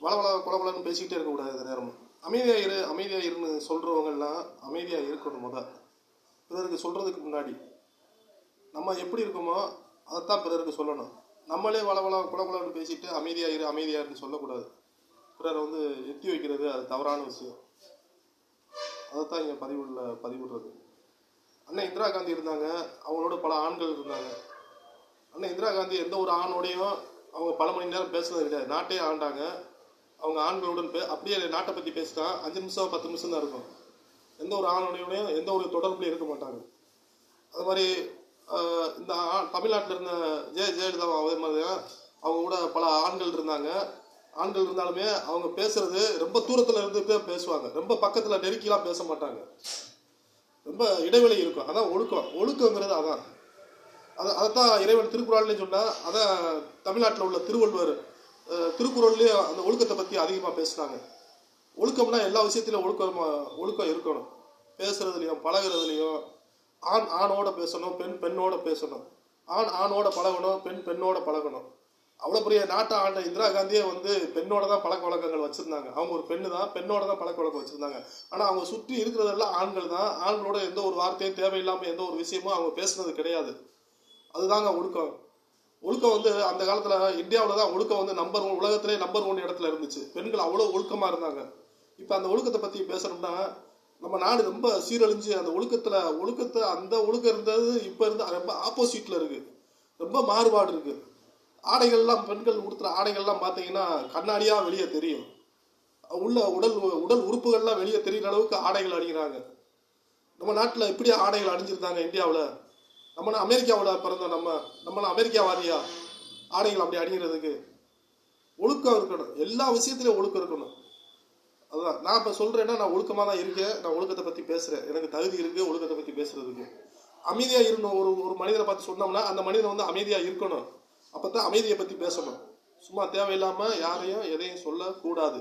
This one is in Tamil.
வளவள கொலன்னு பேசிக்கிட்டே இருக்கக்கூடாது. இந்த நேரம் அமைதியாக இருன்னு சொல்கிறவங்கெல்லாம் அமைதியாக இருக்கணும். பிறருக்கு சொல்கிறதுக்கு முன்னாடி நம்ம எப்படி இருக்கோமோ அதைத்தான் பிறருக்கு சொல்லணும். நம்மளே வளவள கொலன்னு பேசிட்டு அமைதியாக இருன்னு சொல்லக்கூடாது. பிறரை எத்தி வைக்கிறது அது தவறான விஷயம். அதைத்தான் இங்கே பதிவிடுறது. அண்ணன் இந்திரா காந்தி இருந்தாங்க, அவங்களோட பல ஆண்கள் இருந்தாங்க. அண்ணன் இந்திரா காந்தி எந்த ஒரு ஆணோடையும் அவங்க பல மணி நேரம் பேசுனது கிடையாது. நாட்டே ஆண்டாங்க. அவங்க ஆண்களுடன் அப்படியே நாட்டை பற்றி பேசினா 5 நிமிஷம் 10 நிமிஷம் தான் இருக்கும். எந்த ஒரு ஆணோடையும் எந்த ஒரு தொடர்புலையும் இருக்க மாட்டாங்க. அது மாதிரி இந்த தமிழ்நாட்டில் இருந்த ஜெயலலிதா அதே மாதிரி அவங்க கூட பல ஆண்கள் இருந்தாங்க. ஆண்கள் இருந்தாலுமே அவங்க பேசுறது ரொம்ப தூரத்தில் இருந்து பேசுவாங்க. ரொம்ப பக்கத்தில் நெருக்கிலாம் பேச மாட்டாங்க. ரொம்ப இடைவெளி இருக்கும். அதான் ஒழுக்கங்கிறது. அதைத்தான் இறைவன் திருக்குறள்லேயும் சொன்னா. அதான் தமிழ்நாட்டில் உள்ள திருவள்ளுவர் திருக்குறள்லேயே அந்த ஒழுக்கத்தை பற்றி அதிகமாக பேசுனாங்க. ஒழுக்கம்னா எல்லா விஷயத்திலும் ஒழுக்கம் இருக்கணும். பேசுறதுலையும் பழகிறதுலையும் ஆணோட பேசணும், பெண்ணோட பேசணும். ஆணோட பழகணும், பெண்ணோட பழகணும். அவ்வளோ பெரிய நாட்டை ஆண்ட இந்திரா காந்தியே பெண்ணோட தான் பழக்க வழக்கங்கள் வச்சுருந்தாங்க. அவங்க ஒரு பெண்ணு தான், பெண்ணோட தான் பழக்க வழக்கம் வச்சுருந்தாங்க. ஆனால் அவங்க சுற்றி இருக்கிறதெல்லாம் ஆண்கள் தான். ஆண்களோட எந்த ஒரு வார்த்தையும் தேவையில்லாமல் எந்த ஒரு விஷயமும் அவங்க பேசுனது கிடையாது. அதுதாங்க ஒழுக்கம். ஒழுக்கம் அந்த காலத்தில் இந்தியாவில் தான் ஒழுக்கம் நம்பர் 1 உலகத்திலே நம்பர் 1 இடத்துல இருந்துச்சு. பெண்கள் அவ்வளோ ஒழுக்கமாக இருந்தாங்க. இப்போ அந்த ஒழுக்கத்தை பற்றி பேசணும்னா நம்ம நாடு ரொம்ப சீரழிஞ்சு அந்த அந்த ஒழுக்கம் இருந்தது இப்போ ரொம்ப ஆப்போசிட்டில் இருக்குது. ரொம்ப மாறுபாடு இருக்குது. ஆடைகள்லாம் பெண்கள் உடுத்துற ஆடைகள்லாம் பார்த்தீங்கன்னா கண்ணாடியாக வெளியே தெரியும். உள்ள உடல் உறுப்புகள்லாம் வெளியே தெரிகிற அளவுக்கு ஆடைகள் அணிகிறாங்க. நம்ம நாட்டில் இப்படி ஆடைகள் அணிஞ்சிருந்தாங்க இந்தியாவில். நம்ம அமெரிக்காவில் பிறந்தோம். நம்மளாம் அமெரிக்காவாதியா ஆடைகள் அப்படி அணிகிறதுக்கு? ஒழுக்கம் இருக்கணும். எல்லா விஷயத்துலையும் ஒழுக்கம் இருக்கணும். அதுதான் நான் இப்போ சொல்கிறேன்னா நான் ஒழுக்கமாக தான் இருக்கேன். நான் ஒழுக்கத்தை பற்றி பேசுகிறேன். எனக்கு தகுதி இருக்குது ஒழுக்கத்தை பற்றி பேசுகிறதுக்கு. அமைதியாக இருக்கணும். ஒரு மனிதரை பார்த்து சொன்னோம்னா அந்த மனிதன் அமைதியாக இருக்கணும். அப்போ தான் அமைதியை பற்றி பேசணும். சும்மா தேவையில்லாமல் யாரையும் எதையும் சொல்லக்கூடாது.